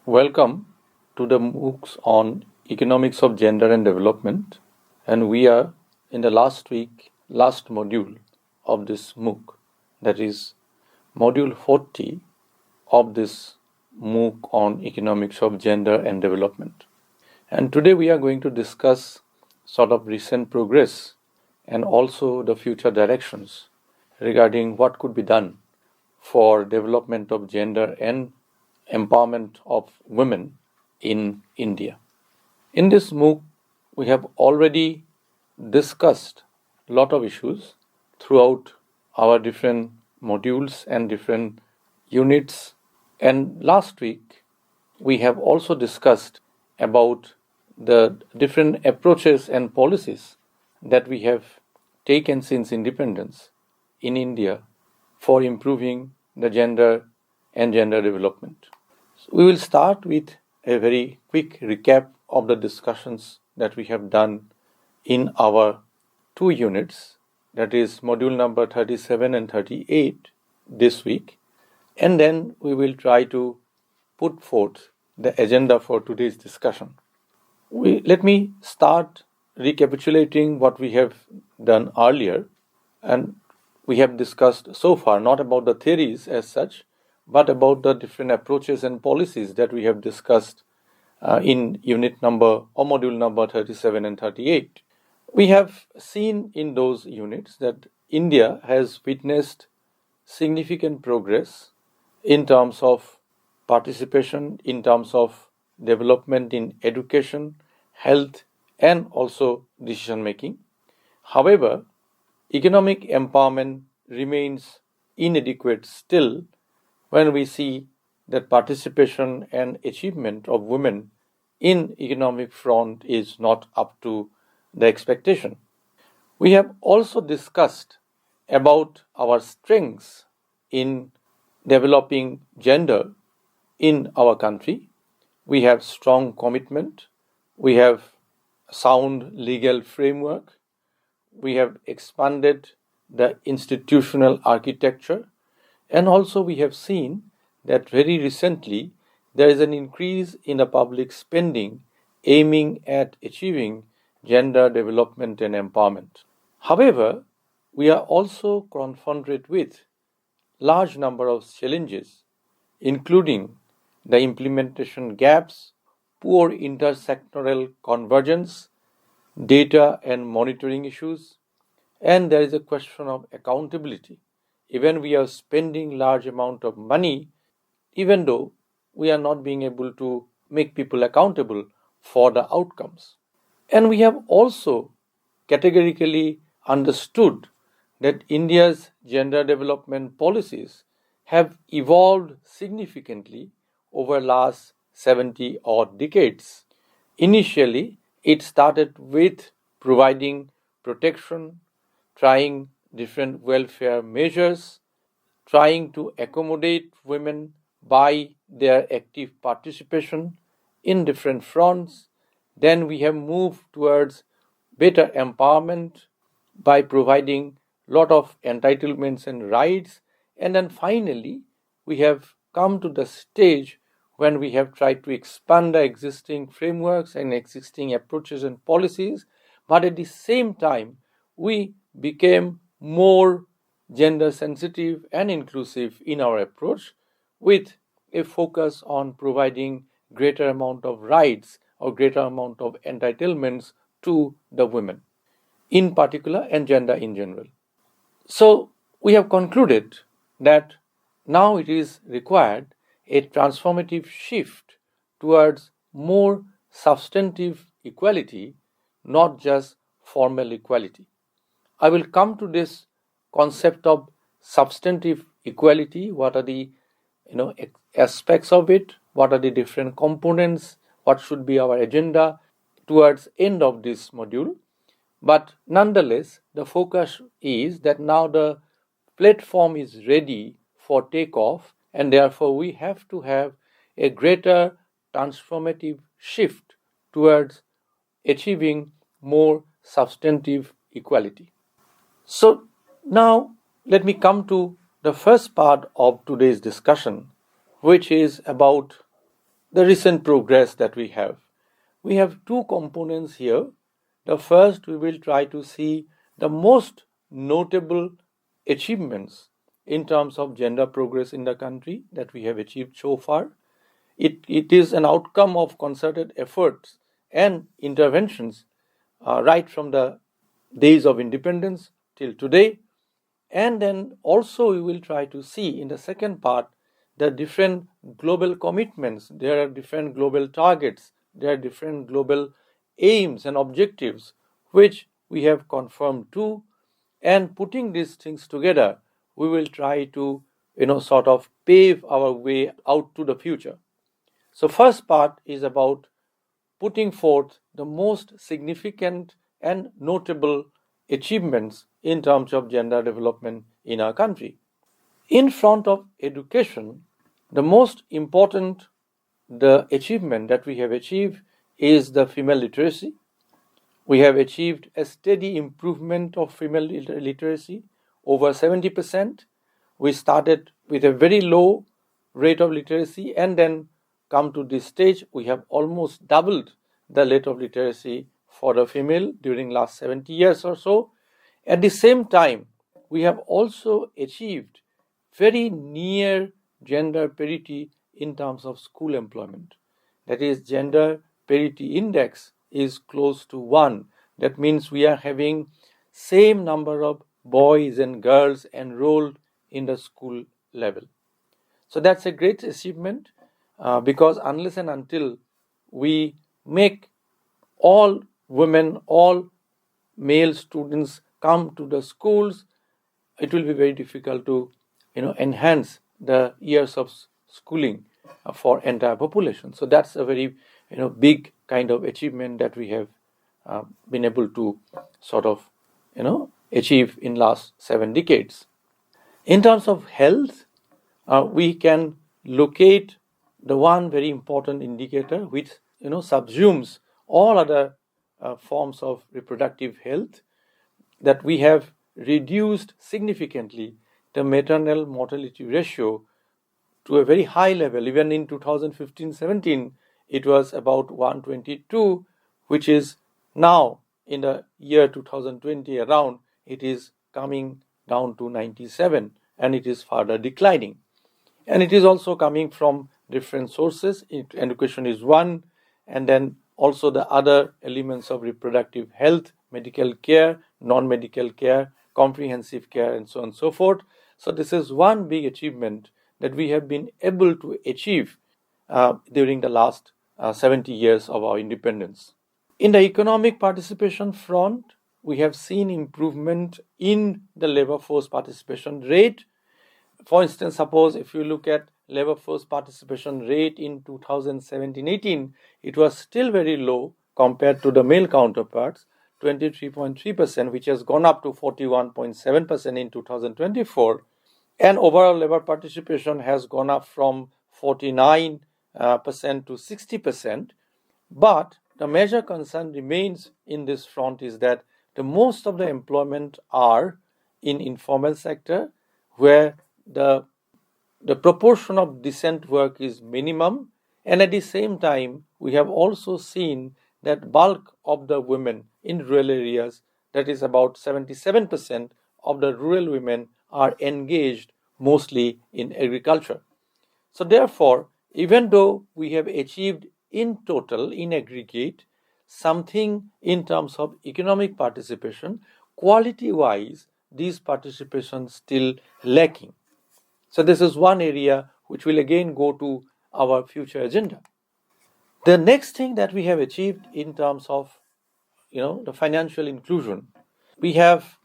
Welcome to the MOOCs on Economics of Gender and Development, and we are in the last module of this MOOC, that is module 40 of this MOOC on Economics of Gender and Development. And today we are going to discuss sort of recent progress and also the future directions regarding what could be done for development of gender and empowerment of women in India. In this MOOC, we have already discussed a lot of issues throughout our different modules and different units. And last week, we have also discussed about the different approaches and policies that we have taken since independence in India for improving the gender and gender development. So we will start with a very quick recap of the discussions that we have done in our two units, that is module number 37 and 38 this week, and then we will try to put forth the agenda for today's discussion. Let me start recapitulating what we have done earlier, and we have discussed so far not about the theories as such, but about the different approaches and policies that we have discussed in unit number or module number 37 and 38. We have seen in those units that India has witnessed significant progress in terms of participation, in terms of development in education, health, and also decision making. However, economic empowerment remains inadequate still when we see that participation and achievement of women in economic front is not up to the expectation. We have also discussed about our strengths in developing gender in our country. We have strong commitment, we have sound legal framework, we have expanded the institutional architecture, and also we have seen that very recently there is an increase in the public spending aiming at achieving gender development and empowerment. However, we are also confronted with large number of challenges, including the implementation gaps, poor intersectoral convergence, data and monitoring issues, and there is a question of accountability. Even we are spending large amount of money, even though we are not being able to make people accountable for the outcomes. And we have also categorically understood that India's gender development policies have evolved significantly over last 70 odd decades. Initially, it started with providing protection, trying different welfare measures, trying to accommodate women by their active participation in different fronts. Then we have moved towards better empowerment by providing lot of entitlements and rights, and then finally we have come to the stage when we have tried to expand the existing frameworks and existing approaches and policies, but at the same time we became more gender sensitive and inclusive in our approach, with a focus on providing greater amount of rights or greater amount of entitlements to the women in particular and gender in general. So we have concluded that now it is required a transformative shift towards more substantive equality, not just formal equality. I will come to this concept of substantive equality. What are the aspects of it? What are the different components? What should be our agenda towards end of this module? But nonetheless, the focus is that now the platform is ready for takeoff, and therefore we have to have a greater transformative shift towards achieving more substantive equality. So now let me come to the first part of today's discussion, which is about the recent progress that we have. We have two components here. The first, we will try to see the most notable achievements in terms of gender progress in the country that we have achieved so far. It is an outcome of concerted efforts and interventions right from the days of independence till today. And then also we will try to see in the second part the different global commitments. There are different global targets, there are different global aims and objectives which we have confirmed to, and putting these things together, we will try to sort of pave our way out to the future. So first part is about putting forth the most significant and notable achievements in terms of gender development in our country. In front of education, the most important the achievement that we have achieved is the female literacy. We have achieved a steady improvement of female literacy, over 70%. We started with a very low rate of literacy, and then come to this stage, we have almost doubled the rate of literacy for the female during last 70 years or so. At the same time, we have also achieved very near gender parity in terms of school employment. That is, gender parity index is close to 1. That means we are having same number of boys and girls enrolled in the school level. So that's a great achievement, because unless and until we make all women, all male students come to the schools, it will be very difficult to enhance the years of schooling for entire population. So that's a very big kind of achievement that we have been able to sort of achieve in last 7 decades. In terms of health, we can locate the one very important indicator which subsumes all other forms of reproductive health, that we have reduced significantly the maternal mortality ratio to a very high level. Even in 2015-17, it was about 122, which is now in the year 2020 around, it is coming down to 97, and it is further declining. And it is also coming from different sources. Education is one, and then also the other elements of reproductive health, medical care, non-medical care, comprehensive care, and so on and so forth. So this is one big achievement that we have been able to achieve during the last 70 years of our independence. In the economic participation front, we have seen improvement in the labor force participation rate. For instance, suppose if you look at labor force participation rate in 2017-18, it was still very low compared to the male counterparts, 23.3%, which has gone up to 41.7% in 2024. And overall labor participation has gone up from 49% to 60%. But the major concern remains in this front is that the most of the employment are in informal sector, where the proportion of decent work is minimum, and at the same time we have also seen that bulk of the women in rural areas, that is about 77% of the rural women, are engaged mostly in agriculture. So therefore, even though we have achieved in total, in aggregate, something in terms of economic participation, quality wise these participations still lacking. So this is one area which will again go to our future agenda. The next thing that we have achieved in terms of the financial inclusion, we have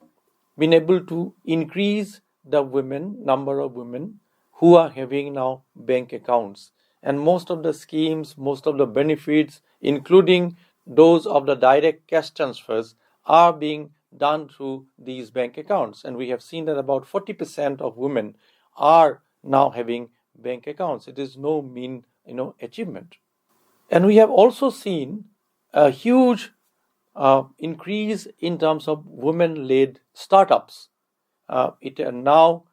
been able to increase the number of women who are having now bank accounts, and most of the schemes, most of the benefits, including those of the direct cash transfers, are being done through these bank accounts. And we have seen that about 40% of women are now having bank accounts. It is no mean achievement. And we have also seen a huge increase in terms of women-led startups. Now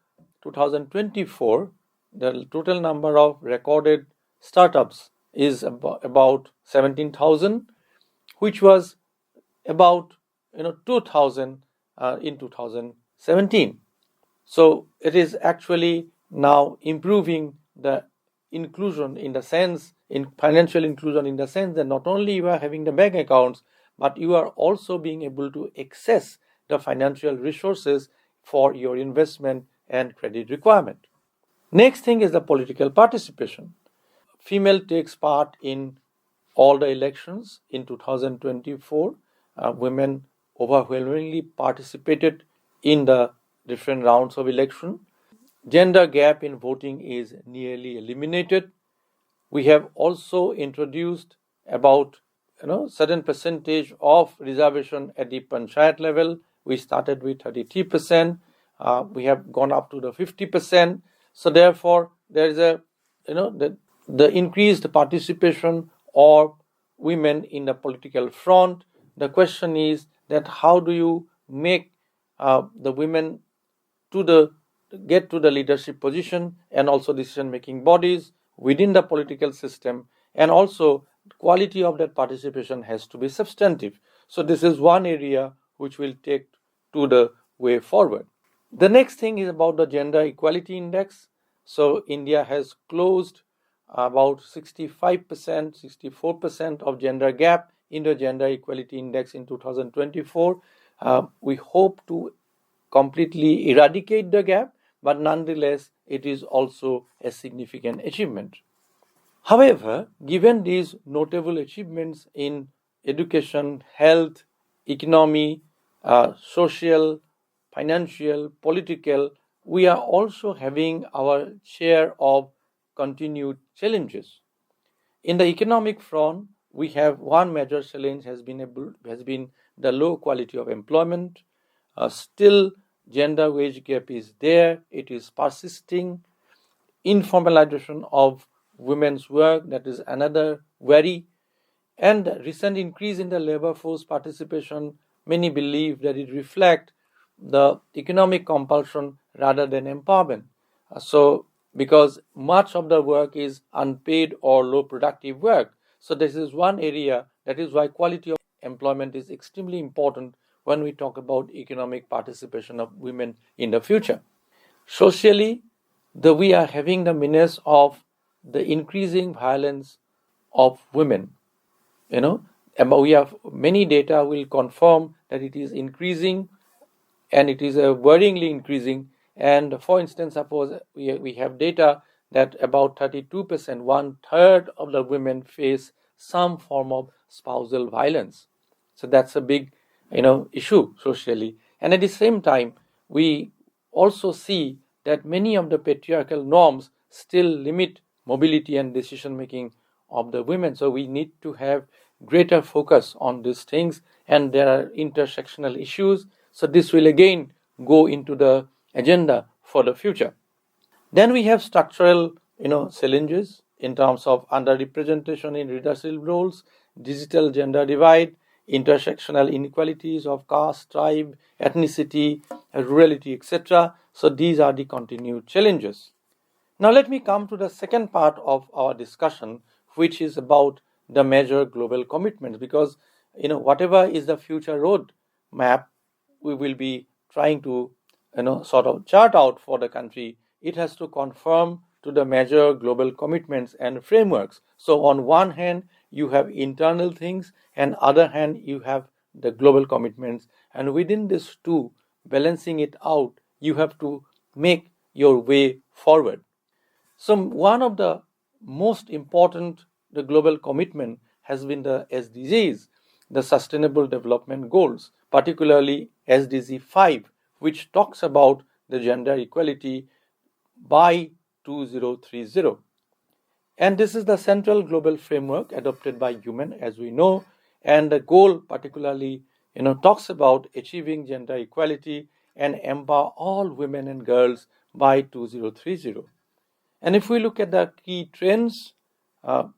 2024, the total number of recorded startups is about 17,000, which was about 2,000 in 2017. So it is actually now improving the inclusion in the sense, in financial inclusion in the sense that not only you are having the bank accounts, but you are also being able to access the financial resources for your investment and credit requirement. Next thing is the political participation. Female takes part in all the elections in 2024. Women overwhelmingly participated in the different rounds of election. Gender gap in voting is nearly eliminated. We have also introduced about certain percentage of reservation at the panchayat level. We started with 33%. We have gone up to the 50%. So therefore, there is a the increased participation of women in the political front. The question is that how do you make the women get to the leadership position and also decision making bodies within the political system, and also quality of that participation has to be substantive. So this is one area which will take to the way forward. The next thing is about the gender equality index. So India has closed about 65%, 64% of gender gap in the gender equality index in 2024. We hope to completely eradicate the gap, but nonetheless, it is also a significant achievement. However, given these notable achievements in education, health, economy, social, financial, political, we are also having our share of continued challenges. In the economic front, we have one major challenge has been the low quality of employment. Still, gender wage gap is there. It is persisting. Informalization of women's work, that is another worry. And recent increase in the labor force participation, many believe that it reflects the economic compulsion rather than empowerment. So because much of the work is unpaid or low productive work. So this is one area, that is why quality of employment is extremely important when we talk about economic participation of women in the future. Socially, we are having the menace of the increasing violence of women. We have many data will confirm that it is increasing, and it is worryingly increasing. And for instance, suppose we have data that about 32%, 1/3 of the women face some form of spousal violence. So that's a big issue socially. And at the same time, we also see that many of the patriarchal norms still limit mobility and decision making of the women. So we need to have greater focus on these things, and there are intersectional issues. So this will again go into the agenda for the future. Then we have structural challenges in terms of underrepresentation in leadership roles, digital gender divide, intersectional inequalities of caste, tribe, ethnicity, rurality, etc. So these are the continued challenges. Now let me come to the second part of our discussion, which is about the major global commitments, because whatever is the future road map we will be trying to sort of chart out for the country, it has to conform to the major global commitments and frameworks. So on one hand, you have internal things, and other hand, you have the global commitments. And within these two, balancing it out, you have to make your way forward. So one of the most important the global commitment has been the SDGs, the Sustainable Development Goals, particularly SDG 5, which talks about the gender equality by 2030. And this is the central global framework adopted by UN, as we know, and the goal particularly talks about achieving gender equality and empower all women and girls by 2030. And if we look at the key trends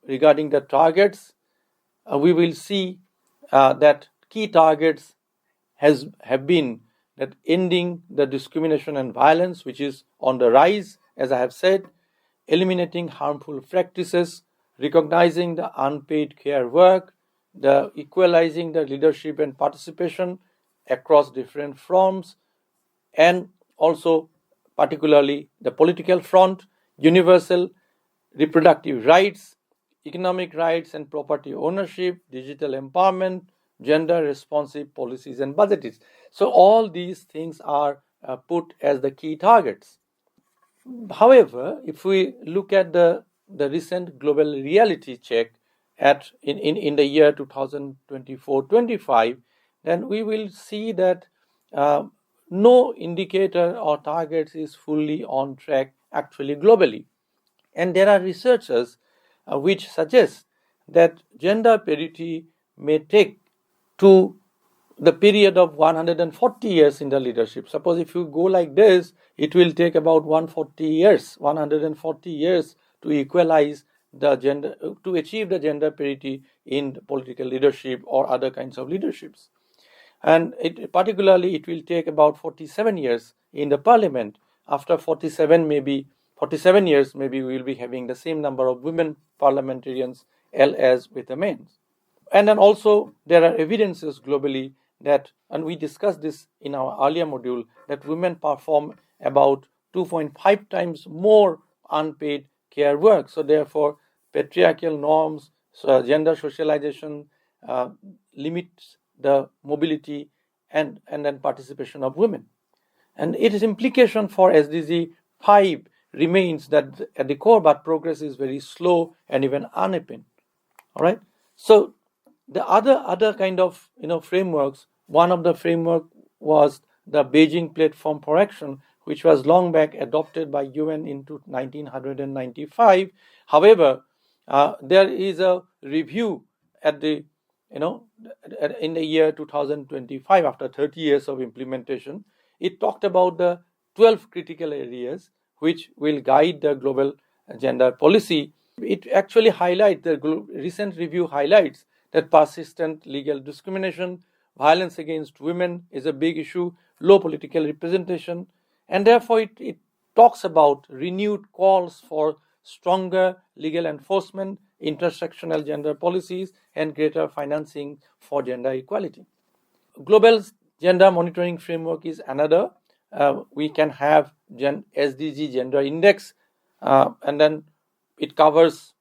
regarding the targets, we will see that key targets have been that ending the discrimination and violence, which is on the rise, as I have said, eliminating harmful practices, recognizing the unpaid care work, the equalizing the leadership and participation across different fronts, and also particularly the political front, universal reproductive rights, economic rights and property ownership, digital empowerment, gender responsive policies and budgets. So all these things are put as the key targets. However, if we look at the recent global reality check in the year 2024-25, then we will see that no indicator or targets is fully on track actually globally. And there are researchers which suggest that gender parity may take to the period of 140 years in the leadership. Suppose if you go like this, it will take about 140 years to equalize the gender, to achieve the gender parity in political leadership or other kinds of leaderships. And particularly it will take about 47 years in the parliament. After 47 years, maybe we will be having the same number of women parliamentarians as with the men. And then also there are evidences globally that, and we discussed this in our earlier module, that women perform about 2.5 times more unpaid care work. So therefore, patriarchal norms, gender socialization limits the mobility and then participation of women. And its implication for SDG 5 remains that at the core, but progress is very slow and even uneven. All right. So the other kind of frameworks. One of the framework was the Beijing Platform for Action, which was long back adopted by UN in 1995. However, there is a review at the in the year 2025, after 30 years of implementation. It talked about the 12 critical areas which will guide the global gender policy. It actually highlights, the recent review highlights that persistent legal discrimination, violence against women is a big issue, low political representation, and therefore it talks about renewed calls for stronger legal enforcement, intersectional gender policies, and greater financing for gender equality. Global gender monitoring framework is another. We can have SDG gender index, and then it covers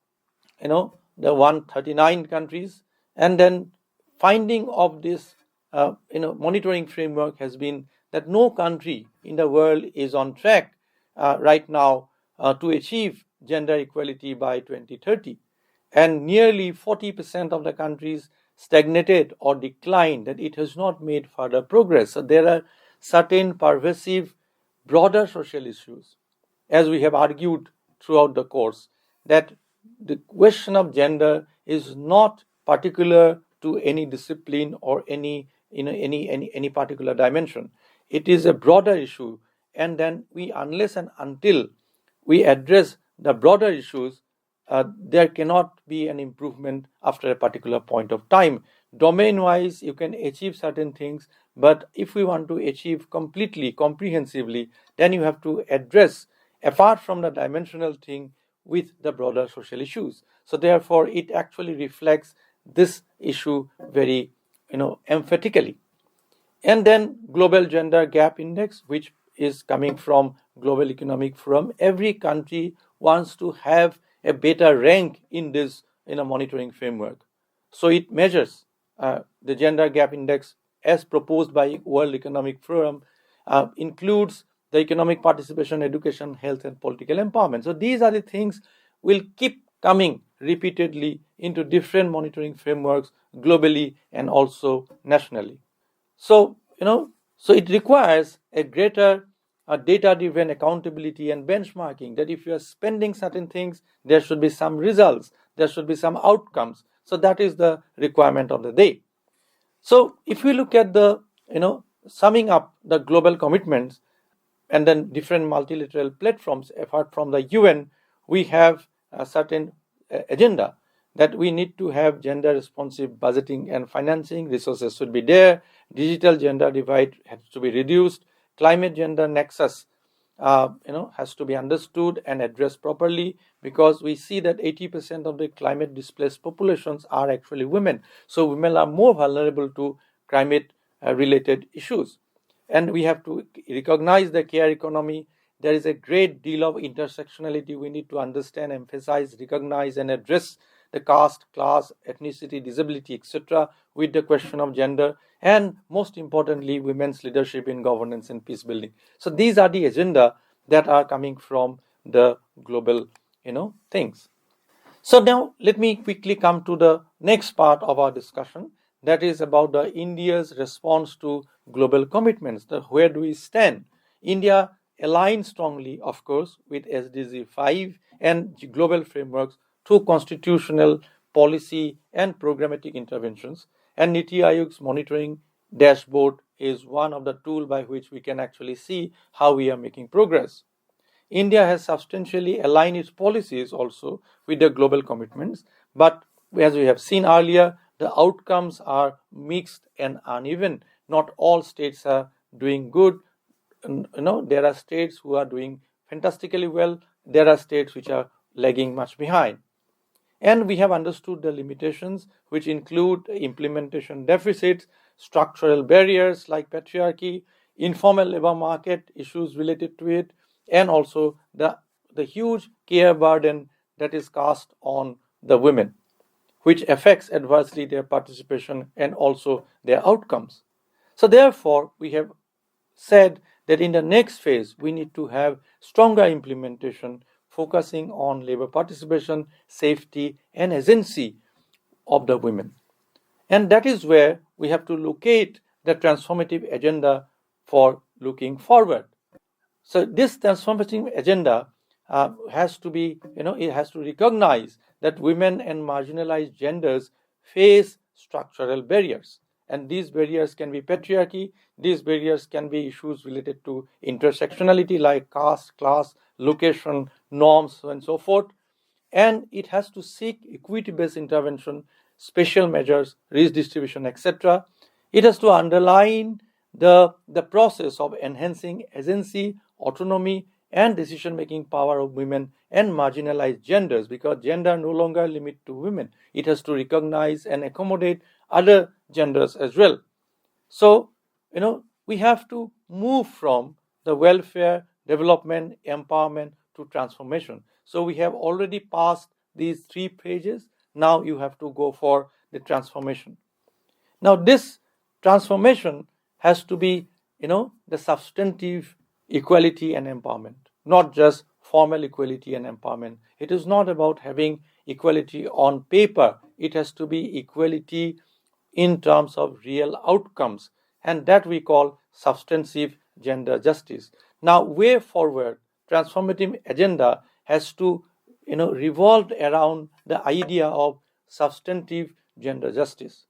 the 139 countries. And then finding of this monitoring framework has been that no country in the world is on track right now to achieve gender equality by 2030. And nearly 40% of the countries stagnated or declined, that it has not made further progress. So there are certain pervasive, broader social issues, as we have argued throughout the course, that the question of gender is not particular to any discipline or any particular dimension. It is a broader issue, and then unless and until we address the broader issues, there cannot be an improvement after a particular point of time. Domain-wise, you can achieve certain things, but if we want to achieve completely, comprehensively, then you have to address, apart from the dimensional thing, with the broader social issues. So therefore, it actually reflects this issue very emphatically. And then Global Gender Gap Index, which is coming from Global Economic Forum. Every country wants to have a better rank in this monitoring framework. So it measures the Gender Gap Index as proposed by World Economic Forum, includes the economic participation, education, health, and political empowerment. So these are the things will keep coming repeatedly into different monitoring frameworks globally and also nationally. So it requires a greater data-driven accountability and benchmarking, that if you are spending certain things, there should be some results, there should be some outcomes. So that is the requirement of the day. So if we look at the summing up the global commitments and then different multilateral platforms, apart from the UN, we have a certain agenda that we need to have gender responsive budgeting and financing. Resources should be there. Digital gender divide has to be reduced. Climate gender nexus has to be understood and addressed properly, because we see that 80% of the climate displaced populations are actually women. So women are more vulnerable to climate related issues. And we have to recognize the care economy. There is a great deal of intersectionality we need to understand, emphasize, recognize, and address the caste, class, ethnicity, disability, etc., with the question of gender, and most importantly, women's leadership in governance and peace building. So these are the agenda that are coming from the global, things. So now let me quickly come to the next part of our discussion, that is about the India's response to global commitments. Where do we stand? India aligns strongly, of course, with SDG 5 and global frameworks through constitutional policy and programmatic interventions. And Niti Aayog's monitoring dashboard is one of the tools by which we can actually see how we are making progress. India has substantially aligned its policies also with the global commitments, but as we have seen earlier, the outcomes are mixed and uneven. Not all states are doing good. There are states who are doing fantastically well. There are states which are lagging much behind. And we have understood the limitations, which include implementation deficits, structural barriers like patriarchy, informal labor market issues related to it, and also the huge care burden that is cast on the women, which affects adversely their participation and also their outcomes. So therefore, we have said that in the next phase, we need to have stronger implementation, focusing on labor participation, safety, and agency of the women. And that is where we have to locate the transformative agenda for looking forward. So this transformative agenda has to be, it has to recognize that women and marginalized genders face structural barriers. And these barriers can be patriarchy, these barriers can be issues related to intersectionality like caste, class, location, norms, and so forth. And it has to seek equity-based intervention, special measures, redistribution, etc. It has to underline the process of enhancing agency, autonomy, and decision-making power of women and marginalized genders, because gender no longer limit to women. It has to recognize and accommodate other genders as well. So, we have to move from the welfare, development, empowerment to transformation. So we have already passed these 3 pages. Now you have to go for the transformation. Now this transformation has to be, the substantive equality and empowerment, not just formal equality and empowerment. It is not about having equality on paper. It has to be equality in terms of real outcomes, and that we call substantive gender justice. Now, way forward, transformative agenda has to, revolve around the idea of substantive gender justice.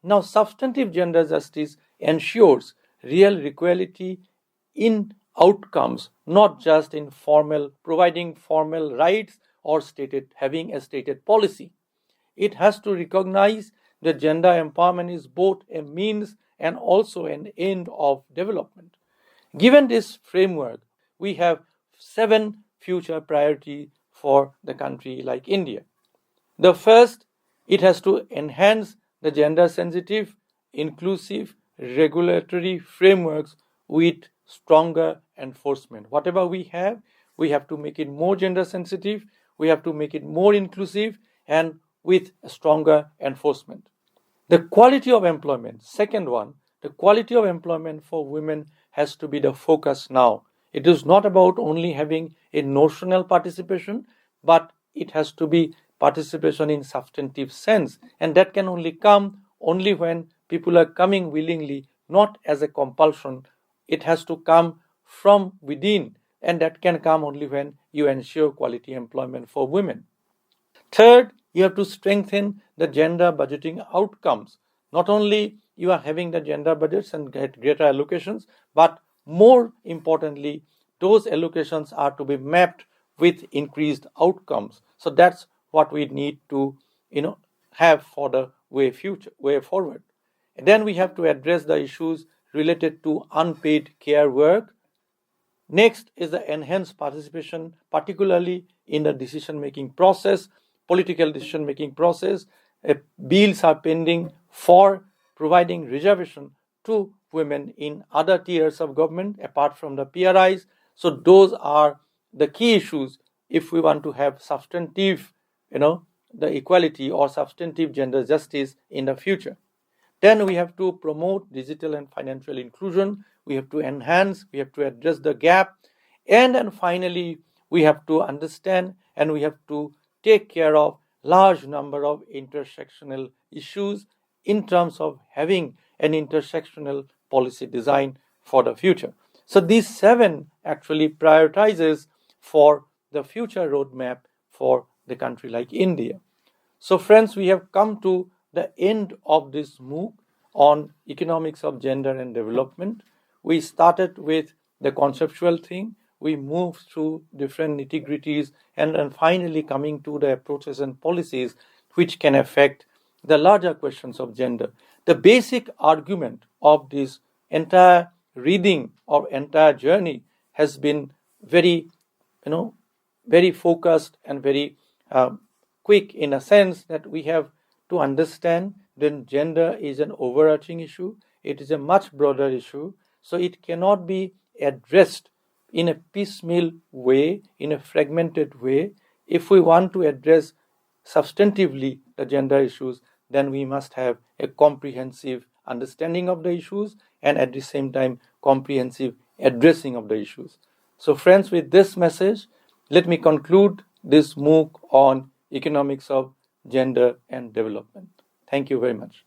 Now, substantive gender justice ensures real equality in outcomes, not just in providing formal rights or having a stated policy. It has to recognize that gender empowerment is both a means and also an end of development. Given this framework, we have 7 future priorities for the country like India. The first, it has to enhance the gender sensitive, inclusive regulatory frameworks with stronger enforcement. Whatever we have to make it more gender sensitive, we have to make it more inclusive, and with stronger enforcement. The quality of employment, second one, the quality of employment for women has to be the focus now. It is not about only having a notional participation, but it has to be participation in substantive sense, and that can only come only when people are coming willingly, not as a compulsion. It has to come from within, and that can come only when you ensure quality employment for women. Third, you have to strengthen the gender budgeting outcomes. Not only you are having the gender budgets and get greater allocations, but more importantly, those allocations are to be mapped with increased outcomes. So that's what we need to, have for the way forward. And then we have to address the issues related to unpaid care work, Next is the enhanced participation, particularly in the decision-making process, political decision-making process. Bills are pending for providing reservation to women in other tiers of government apart from the PRIs. So those are the key issues if we want to have substantive, the equality or substantive gender justice in the future. Then we have to promote digital and financial inclusion. We have to enhance, we have to address the gap. And then finally, we have to understand and we have to take care of large number of intersectional issues in terms of having an intersectional policy design for the future. So these 7 actually prioritizes for the future roadmap for the country like India. So friends, we have come to the end of this MOOC on economics of gender and development. We started with the conceptual thing, we moved through different nitty-gritties, and then finally coming to the approaches and policies which can affect the larger questions of gender. The basic argument of this entire reading or entire journey has been very, very focused and very quick, in a sense that we have to understand that gender is an overarching issue. It is a much broader issue. So it cannot be addressed in a piecemeal way, in a fragmented way. If we want to address substantively the gender issues, then we must have a comprehensive understanding of the issues and at the same time comprehensive addressing of the issues. So friends, with this message, let me conclude this MOOC on economics of gender and development. Thank you very much.